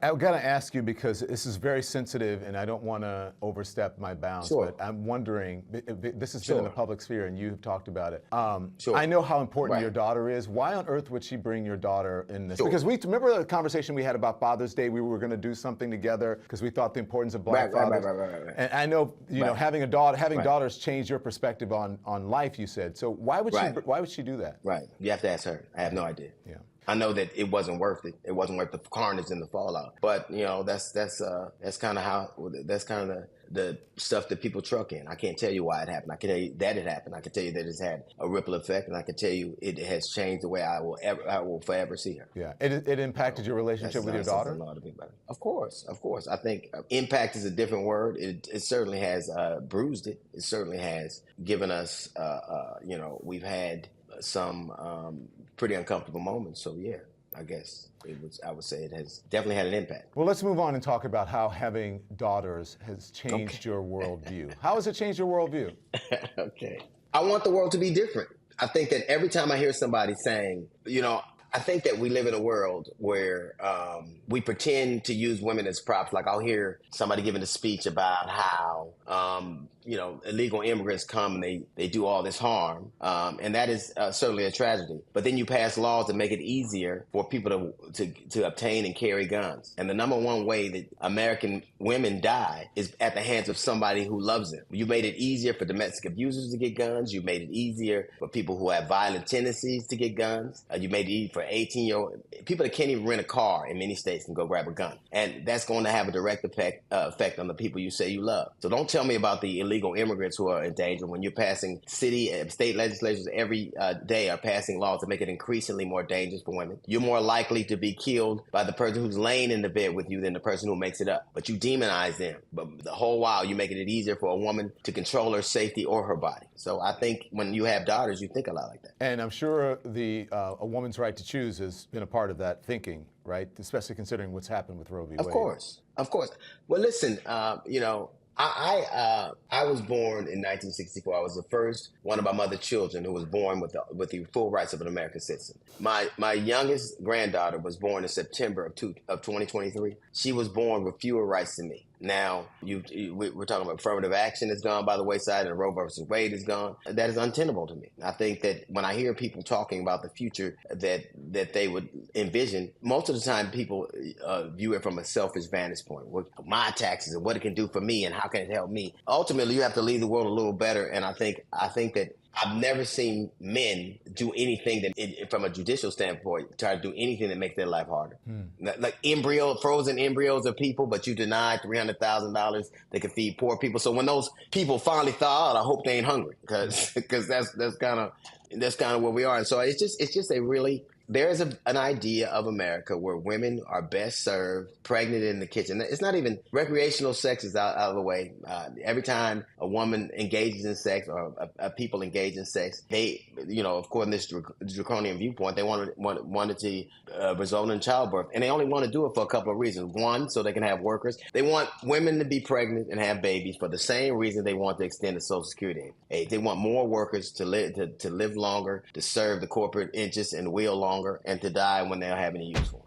I'm going to ask you because this is very sensitive and I don't want to overstep my bounds, Sure. but I'm wondering, this has been in the Sure. public sphere and you've talked about it. Sure. I know how important Right. your daughter is. Why on earth would she bring your daughter in this? Sure. Because we remember the conversation we had about Father's Day. We were going to do something together because we thought the importance of black fathers. Right. And I know, you know, Right. having daughters changed your perspective on life, you said. So why would she do that? Right. You have to ask her. I have no idea. Yeah. I know that it wasn't worth it. It wasn't worth the carnage and the fallout. But you know, that's kind of the stuff that people truck in. I can't tell you why it happened. I can tell you that it happened. I can tell you that it's had a ripple effect, and I can tell you it has changed the way I will forever see her. Yeah. It impacted your relationship with your daughter? Of course. I think impact is a different word. It certainly has bruised it. It certainly has given us, we've had some pretty uncomfortable moments. So yeah, I guess I would say it has definitely had an impact. Well, let's move on and talk about how having daughters has changed your worldview. How has it changed your worldview? Okay. I want the world to be different. I think that every time I hear somebody saying, I think that we live in a world where we pretend to use women as props. Like I'll hear somebody giving a speech about how, illegal immigrants come and they do all this harm. And that is certainly a tragedy. But then you pass laws that make it easier for people to obtain and carry guns. And the number one way that American women die is at the hands of somebody who loves them. You made it easier for domestic abusers to get guns. You made it easier for people who have violent tendencies to get guns. You made it easier for 18-year-old people that can't even rent a car in many states and go grab a gun. And that's going to have a direct effect on the people you say you love. So don't tell me about the illegal immigrants who are in danger when you're passing city and state legislatures every day are passing laws that make it increasingly more dangerous for women. You're more likely to be killed by the person who's laying in the bed with you than the person who makes it up. But you demonize them. But the whole while you're making it easier for a woman to control her safety or her body. So I think when you have daughters, you think a lot like that. And I'm sure a woman's right to choose has been a part of that thinking, right? Especially considering what's happened with Roe v. Wade. Of course. Well, listen, I was born in 1964. I was the first one of my mother's children who was born with the full rights of an American citizen. My youngest granddaughter was born in September of 2023. She was born with fewer rights than me. Now, we're talking about affirmative action has gone by the wayside and Roe versus Wade is gone. That is untenable to me. I think that when I hear people talking about the future that they would envision, most of the time people view it from a selfish vantage point. My taxes and what it can do for me and how can it help me. Ultimately, you have to leave the world a little better. And I think that I've never seen men do anything that, from a judicial standpoint, try to do anything that makes their life harder. Like frozen embryos of people, but you denied $300,000 that could feed poor people. So when those people finally thaw out, I hope they ain't hungry, because that's kind of where we are. And so it's just a really. There is an idea of America where women are best served pregnant in the kitchen. It's not even recreational sex is out of the way. Every time a woman engages in sex or people engage in sex, they, according to this draconian viewpoint, they wanted to result in childbirth. And they only want to do it for a couple of reasons. One, so they can have workers. They want women to be pregnant and have babies for the same reason they want to extend the Social Security age. They want more workers to live longer, to serve the corporate interests and will longer, and to die when they don't have any use for them.